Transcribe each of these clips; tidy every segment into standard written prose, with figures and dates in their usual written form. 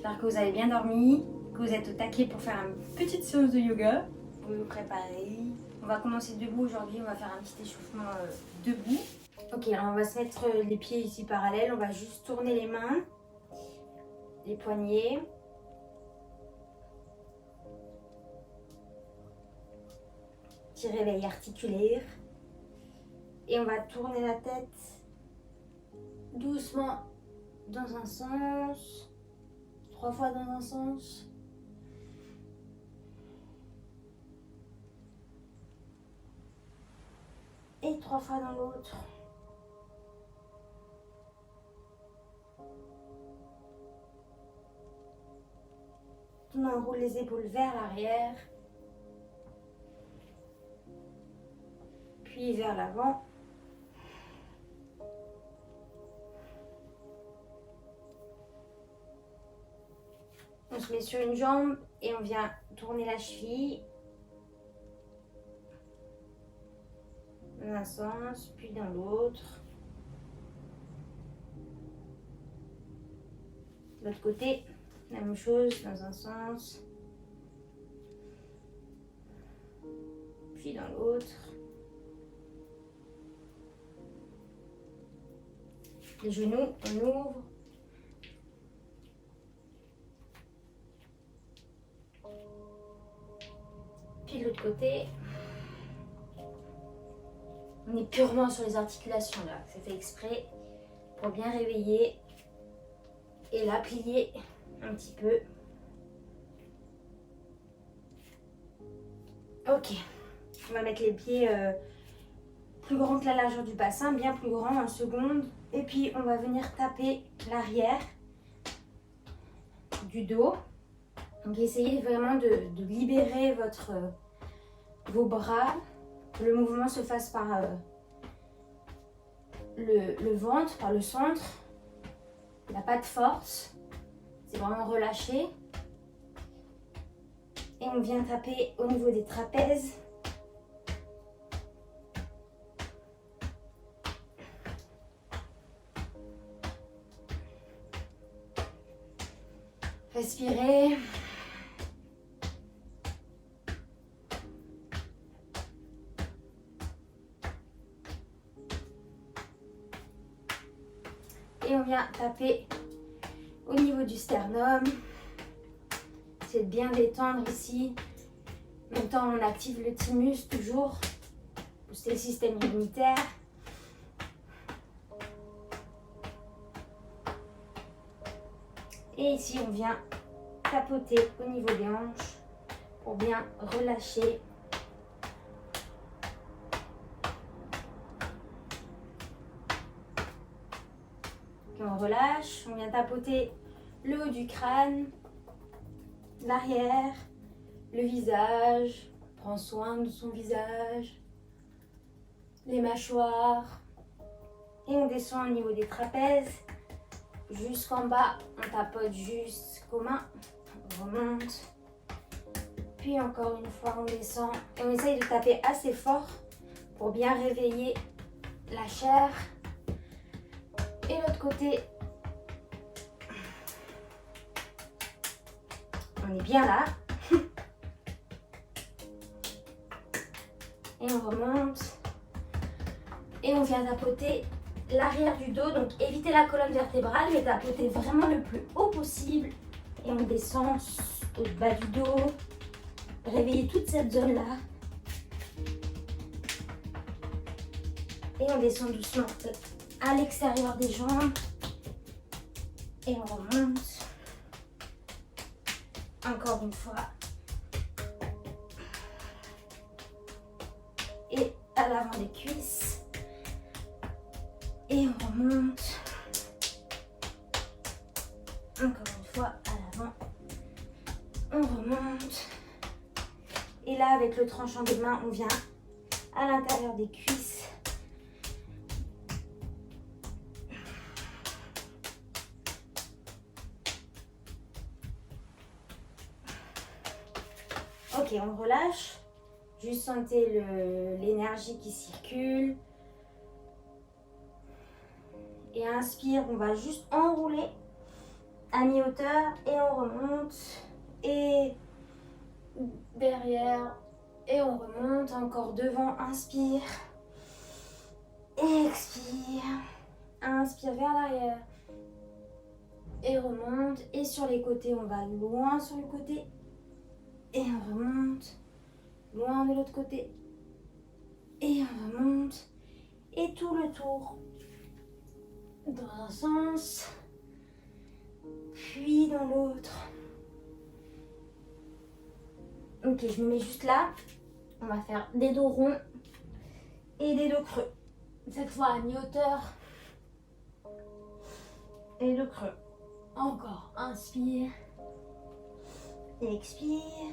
J'espère que vous avez bien dormi, que vous êtes au taquet pour faire une petite séance de yoga. Vous pouvez vous préparer. On va commencer debout aujourd'hui, on va faire un petit échauffement debout. Ok, alors on va se mettre les pieds ici parallèles, on va juste tourner les mains, les poignets. Petit réveil articulaire. Et on va tourner la tête doucement dans un sens, 3 fois dans un sens. Et 3 fois dans l'autre. On enroule les épaules vers l'arrière. Puis vers l'avant. On se met sur une jambe et on vient tourner la cheville. Dans un sens, puis dans l'autre. De l'autre côté, la même chose, dans un sens. Puis dans l'autre. Les genoux, on ouvre. Puis de l'autre côté. On est purement sur les articulations là. C'est fait exprès pour bien réveiller. Et là, plier un petit peu. Ok. On va mettre les pieds plus grands que la largeur du bassin, bien plus grand en seconde. Et puis, on va venir taper l'arrière du dos. Donc, essayez vraiment de libérer vos bras. Que le mouvement se fasse par le ventre, par le centre. Il n'y a pas de force. C'est vraiment relâché. Et on vient taper au niveau des trapèzes. Respirez. Et on vient taper au niveau du sternum. C'est de bien détendre ici. En même temps, on active le thymus toujours. Booster le système immunitaire. Et ici, on vient tapoter au niveau des hanches pour bien relâcher. Et on relâche. On vient tapoter le haut du crâne, l'arrière, le visage. On prend soin de son visage, les mâchoires. Et on descend au niveau des trapèzes. Jusqu'en bas, on tapote jusqu'aux mains. On remonte. Puis encore une fois, on descend. Et on essaye de taper assez fort pour bien réveiller la chair. Et l'autre côté, on est bien là. Et on remonte. Et on vient tapoter l'arrière du dos. Donc évitez la colonne vertébrale, mais tapotez vraiment le plus haut possible. Et on descend au bas du dos. Réveillez toute cette zone-là. Et on descend doucement à l'extérieur des jambes. Et on remonte. Encore une fois. Et à l'avant des cuisses. Et on remonte. Encore une fois à l'avant. On remonte. Et là, avec le tranchant des mains, on vient à l'intérieur des cuisses. Ok, on relâche. Juste sentez l'énergie qui circule. Et inspire, on va juste enrouler à mi-hauteur et on remonte. Et derrière et on remonte. Encore devant, inspire. Expire. Inspire vers l'arrière. Et remonte. Et sur les côtés, on va loin sur le côté. Et on remonte. Loin de l'autre côté. Et on remonte. Et tout le tour. Dans un sens. Puis dans l'autre. Ok, je me mets juste là. On va faire des dos ronds. Et des dos creux. Cette fois à mi-hauteur. Et dos creux. Encore. Inspire. Expire.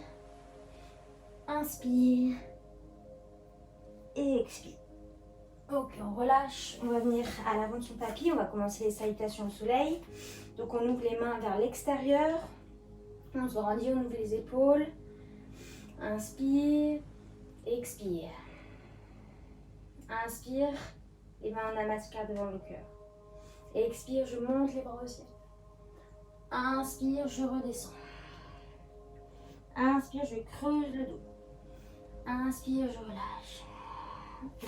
Inspire. Et expire. Ok, on relâche. On va venir à l'avant de son tapis. On va commencer les salutations au soleil. Donc on ouvre les mains vers l'extérieur. On se rendit, on ouvre les épaules. Inspire. Expire. Inspire. Les mains en namaskar devant le cœur. Expire, je monte les bras au ciel. Inspire, je redescends. Inspire, je creuse le dos. Inspire, je relâche.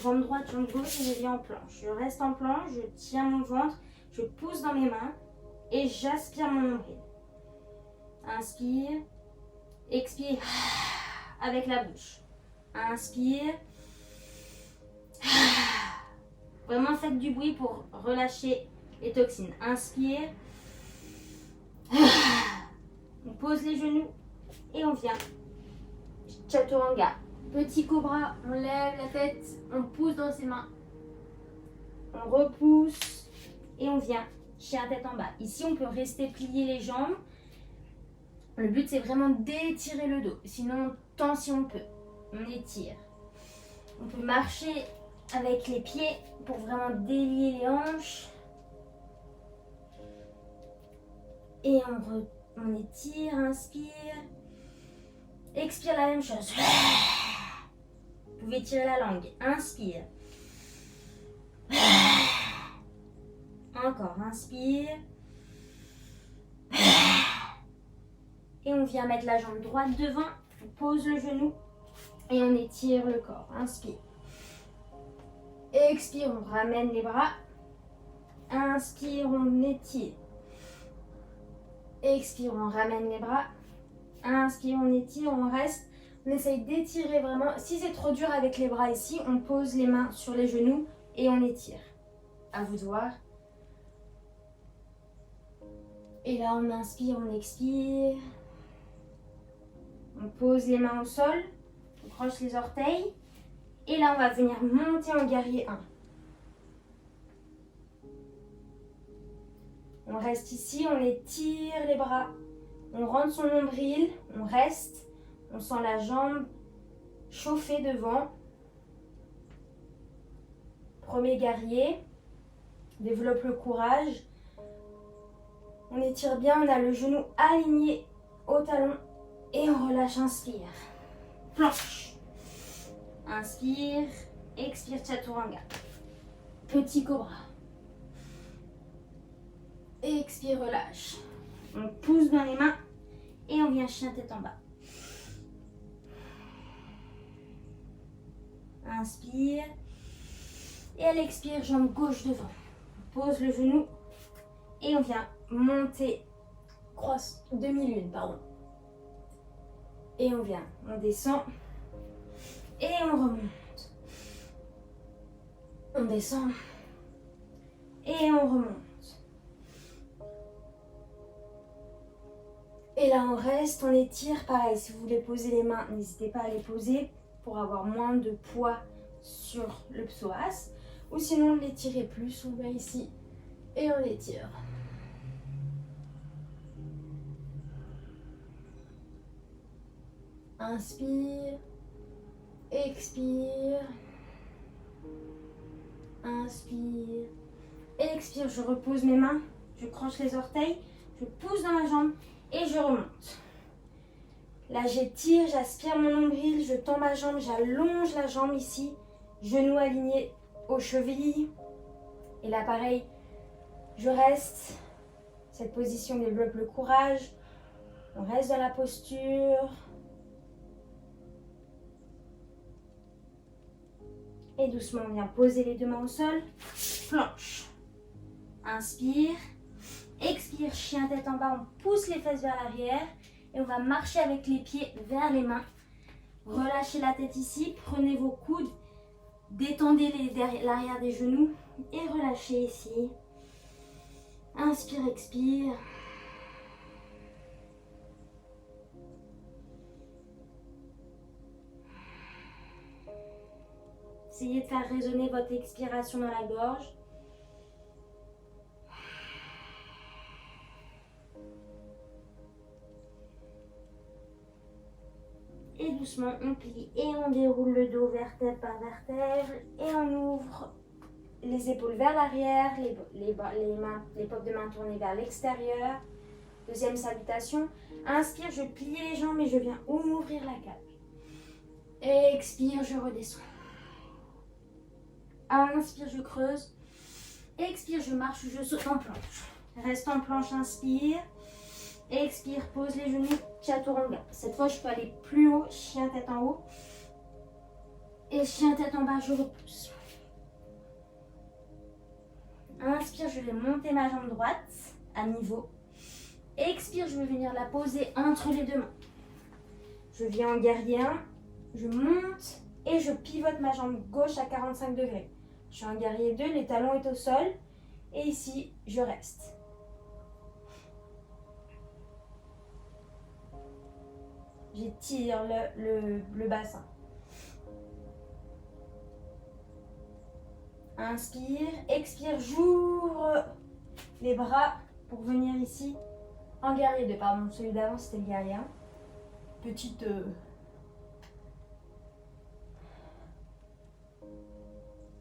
Jambe droite, jambe gauche, et je viens en planche. Je reste en planche, je tiens mon ventre, je pousse dans mes mains et j'aspire mon nombril. Inspire, expire avec la bouche. Inspire. Vraiment faites du bruit pour relâcher les toxines. Inspire. On pose les genoux et on vient. Chaturanga. Petit cobra, on lève la tête, on pousse dans ses mains. On repousse et on vient. Chien tête en bas. Ici, on peut rester plier les jambes. Le but, c'est vraiment d'étirer le dos. Sinon, tant si on peut. On étire. On peut marcher avec les pieds pour vraiment délier les hanches. Et on étire, inspire. Expire la même chose. Vous pouvez tirer la langue. Inspire. Encore, inspire. Et on vient mettre la jambe droite devant. On pose le genou et on étire le corps. Inspire. Expire, on ramène les bras. Inspire, on étire. Expire, on ramène les bras. Inspire, on étire, on reste. On essaye d'étirer vraiment. Si c'est trop dur avec les bras ici, on pose les mains sur les genoux et on étire. À vous de voir. Et là, on inspire, on expire. On pose les mains au sol. On croche les orteils. Et là, on va venir monter en guerrier 1. On reste ici, on étire les bras. On rentre son nombril, on reste. On sent la jambe chauffer devant. Premier guerrier. Développe le courage. On étire bien, on a le genou aligné au talon. Et on relâche, inspire. Planche. Inspire. Expire, chaturanga. Petit cobra. Expire, relâche. On pousse dans les mains. Et on vient chien tête en bas. Inspire. Et à l'expire, jambe gauche devant. On pose le genou. Et on vient monter. Crosse, demi-lune, pardon. Et on vient, on descend. Et on remonte. On descend. Et on remonte. Et là, on reste, on étire. Pareil, si vous voulez poser les mains, n'hésitez pas à les poser pour avoir moins de poids sur le psoas. Ou sinon, l'étirez plus. On va ici et on étire. Inspire. Expire. Inspire. Expire, je repose mes mains. Je croche les orteils. Je pousse dans la jambe. Et je remonte. Là, j'étire, j'aspire mon nombril, je tends ma jambe, j'allonge la jambe ici. Genoux alignés aux chevilles. Et là, pareil, je reste. Cette position développe le courage. On reste dans la posture. Et doucement, on vient poser les deux mains au sol. Planche. Inspire. Expire, chien tête en bas. On pousse les fesses vers l'arrière. Et on va marcher avec les pieds vers les mains. Relâchez la tête ici. Prenez vos coudes. Détendez l'arrière des genoux. Et relâchez ici. Inspire, expire. Essayez de faire résonner votre expiration dans la gorge. Et doucement, on plie et on déroule le dos vertèbre par vertèbre. Et on ouvre les épaules vers l'arrière, les paumes de main tournées vers l'extérieur. Deuxième salutation. Inspire, je plie les jambes et je viens ouvrir la cage. Expire, je redescends. Inspire, je creuse. Expire, je marche, je saute en planche. Reste en planche, inspire. Expire, pose les genoux, chaturanga. Cette fois, je peux aller plus haut, chien tête en haut. Et chien tête en bas, je repousse. Inspire, je vais monter ma jambe droite à niveau. Expire, je vais venir la poser entre les deux mains. Je viens en guerrier 1, je monte et je pivote ma jambe gauche à 45 degrés. Je suis en guerrier 2, les talons sont au sol. Et ici, je reste. J'étire le bassin. Inspire, expire, j'ouvre les bras pour venir ici en guerrier 2. Pardon, celui d'avant c'était le guerrier 1. Petite...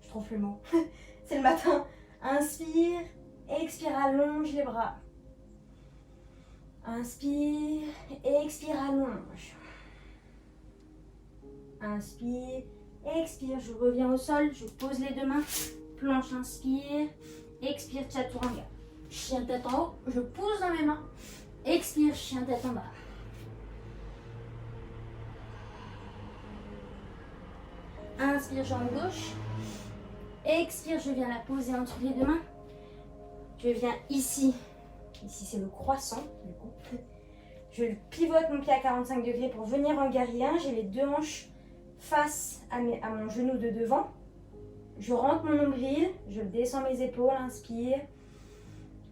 Je trouve le mot. C'est le matin. Inspire, expire, allonge les bras. Inspire, expire, allonge. Inspire, expire, je reviens au sol, je pose les deux mains. Planche, inspire, expire, chaturanga. Chien tête en haut, je pousse dans mes mains. Expire, chien tête en bas. Inspire, jambe gauche. Expire, je viens la poser entre les deux mains. Je viens ici. Ici, c'est le croissant, du coup. Je pivote mon pied à 45 degrés pour venir en guerrier 1. J'ai les deux hanches face à mon genou de devant. Je rentre mon nombril, je descends mes épaules, inspire.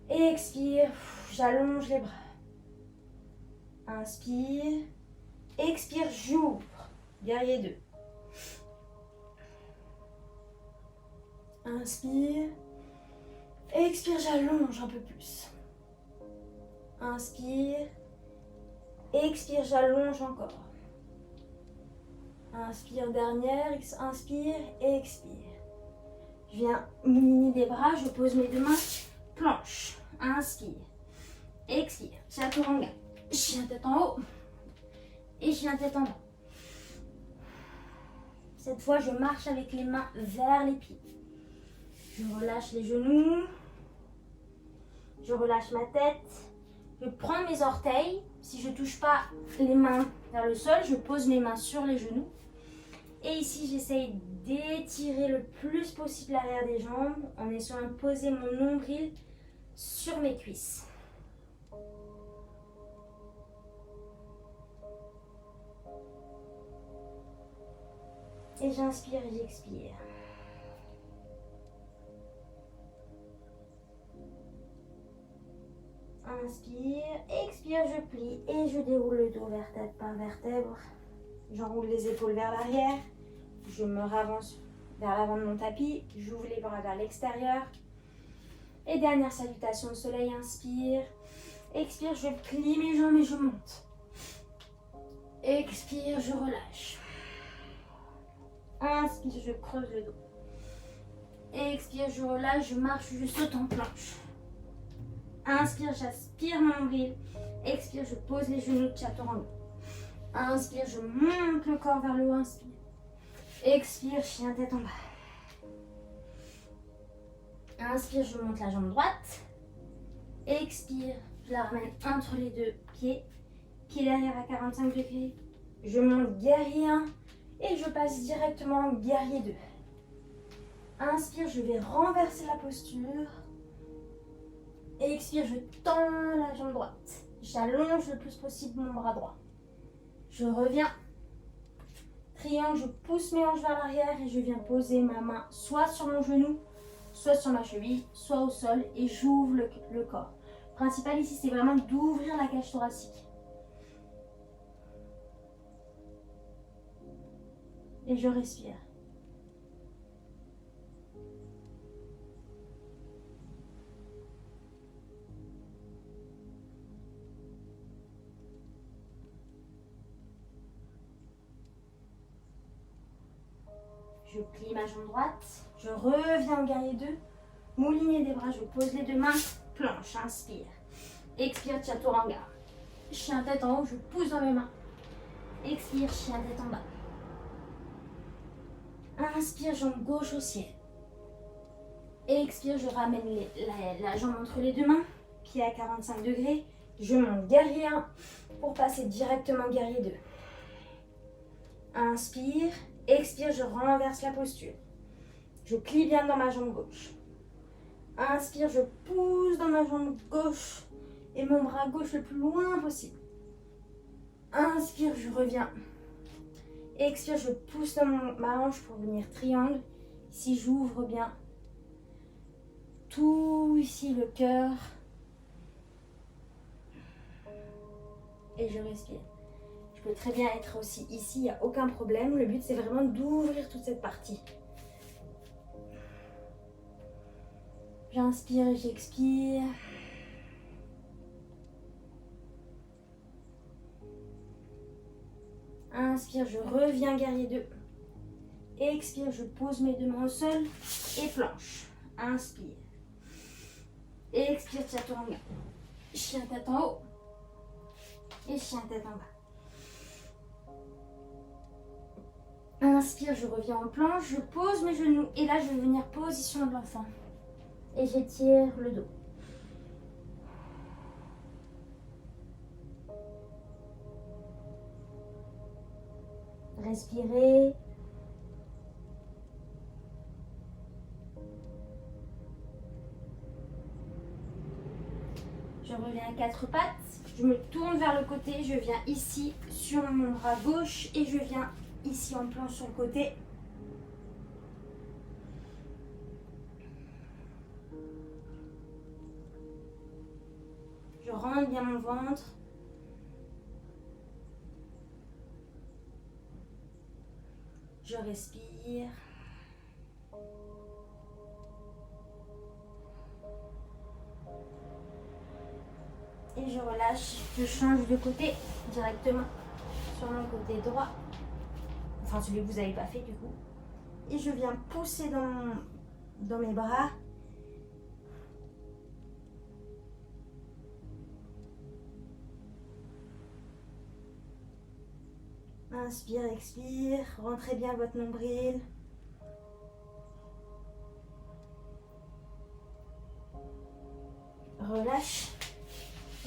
Expire, j'allonge les bras. Inspire. Expire, j'ouvre. Guerrier 2. Inspire. Expire, j'allonge un peu plus. Inspire. Expire, j'allonge encore. Inspire, dernière. Inspire, expire. Je viens mini des bras, je pose mes deux mains. Planche. Inspire. Expire. Chaturanga. Chien tête en haut. Et chien tête en bas. Cette fois, je marche avec les mains vers les pieds. Je relâche les genoux. Je relâche ma tête. Je prends mes orteils. Si je ne touche pas les mains vers le sol, je pose mes mains sur les genoux. Et ici, j'essaye d'étirer le plus possible l'arrière des jambes en essayant de poser mon nombril sur mes cuisses. Et j'inspire et j'expire. Inspire, expire, je plie et je déroule le dos vertèbre par vertèbre. J'enroule les épaules vers l'arrière. Je me ravance vers l'avant de mon tapis. J'ouvre les bras vers l'extérieur. Et dernière salutation au soleil, inspire. Expire, je plie mes jambes et je monte. Expire, je relâche. Inspire, je creuse le dos. Expire, je relâche, je marche, je saute en planche. Inspire, j'aspire mon nombril. Expire, je pose les genoux de chaturanga. Inspire, je monte le corps vers le haut. Inspire. Expire, chien tête en bas. Inspire, je monte la jambe droite. Expire, je la ramène entre les deux pieds. Pied derrière à 45 degrés. Je monte guerrier 1 et je passe directement en guerrier 2. Inspire, je vais renverser la posture. Expire, je tends la jambe droite. J'allonge le plus possible mon bras droit. Je reviens. Triangle, je pousse mes hanches vers l'arrière et je viens poser ma main soit sur mon genou, soit sur ma cheville, soit au sol et j'ouvre le corps. Le principal ici, c'est vraiment d'ouvrir la cage thoracique. Et je respire. Je plie ma jambe droite, je reviens en guerrier 2, moulinet des bras, je pose les deux mains, planche, inspire. Expire, chaturanga. Chien tête en haut, je pousse dans mes mains. Expire, chien tête en bas. Inspire, jambe gauche au ciel. Expire, je ramène la jambe entre les deux mains, pied à 45 degrés. Je monte guerrier 1 pour passer directement guerrier 2. Inspire, expire, je renverse la posture. Je plie bien dans ma jambe gauche. Inspire, je pousse dans ma jambe gauche et mon bras gauche le plus loin possible. Inspire, je reviens. Expire, je pousse dans ma hanche pour venir triangle. Ici, j'ouvre bien. Tout ici, le cœur. Et je respire. Je peux très bien être aussi ici, il n'y a aucun problème. Le but, c'est vraiment d'ouvrir toute cette partie. J'inspire et j'expire. Inspire, je reviens guerrier 2. Expire, je pose mes deux mains au sol et planche. Inspire. Expire, chaturanga. Chien tête en haut et chien tête en bas. Inspire, je reviens en planche, je pose mes genoux et là je vais venir position de l'enfant. Et j'étire le dos. Respirez. Je reviens à quatre pattes. Je me tourne vers le côté. Je viens ici sur mon bras gauche et je viens ici en planche sur le côté. Je rentre bien mon ventre. Je respire. Et je relâche. Je change de côté directement sur mon côté droit. Enfin, celui que vous n'avez pas fait du coup. Et je viens pousser dans mes bras. Inspire, expire. Rentrez bien votre nombril. Relâche.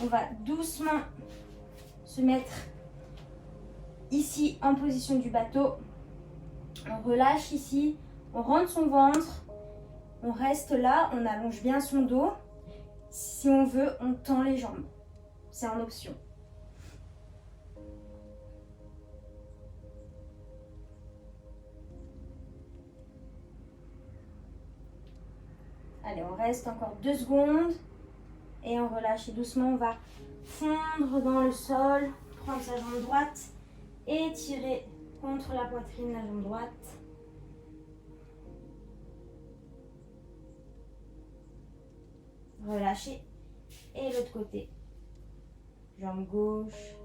On va doucement se mettre ici en position du bateau. On relâche ici. On rentre son ventre. On reste là. On allonge bien son dos. Si on veut, on tend les jambes. C'est en option. Allez, on reste encore 2 secondes. Et on relâche et doucement, on va fondre dans le sol. Prendre sa jambe droite et tirer contre la poitrine la jambe droite. Relâchez. Et l'autre côté. Jambe gauche.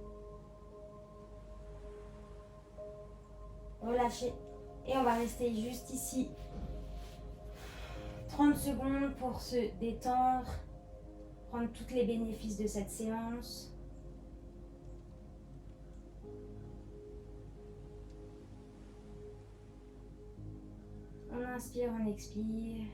Relâchez. Et on va rester juste ici. 30 secondes pour se détendre. Prendre tous les bénéfices de cette séance. On inspire, on expire.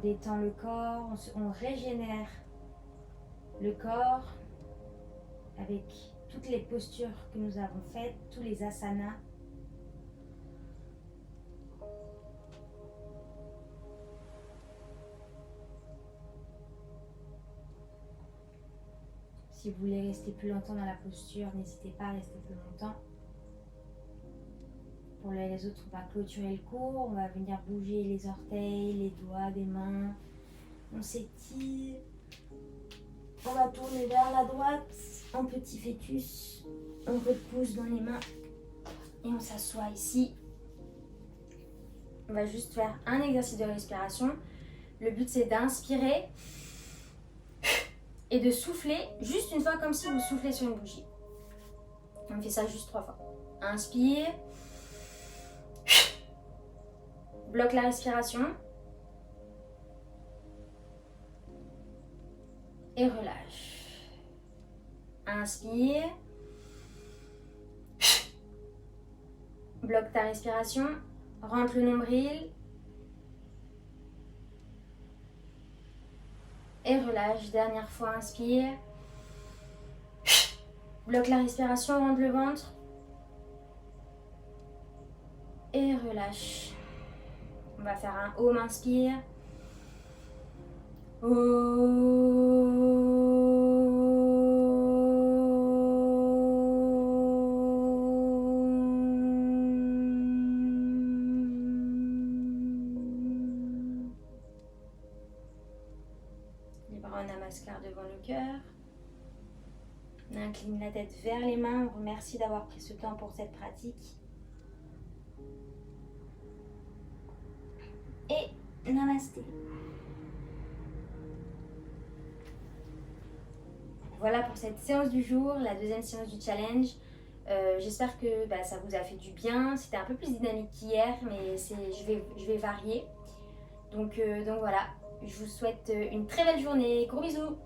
détend le corps, on régénère le corps avec toutes les postures que nous avons faites, tous les asanas. Si vous voulez rester plus longtemps dans la posture, n'hésitez pas à rester plus longtemps. Pour les autres, on va clôturer le cours, on va venir bouger les orteils, les doigts des mains. On s'étire. On va tourner vers la droite en petit fœtus. On repousse dans les mains et on s'assoit ici. On va juste faire un exercice de respiration. Le but, c'est d'inspirer et de souffler juste une fois comme si vous soufflez sur une bougie. On fait ça juste 3 fois. Inspire. Bloque la respiration. Et relâche. Inspire. Bloque ta respiration. Rentre le nombril. Et relâche. Dernière fois, inspire. Bloque la respiration, rentre le ventre. Et relâche. On va faire un home, inspire. Les bras en namaskar devant le cœur. On incline la tête vers les mains. On remercie d'avoir pris ce temps pour cette pratique. Et namasté. Voilà pour cette séance du jour, la deuxième séance du challenge. J'espère que ça vous a fait du bien. C'était un peu plus dynamique qu'hier, mais je vais varier. Donc voilà, je vous souhaite une très belle journée. Gros bisous!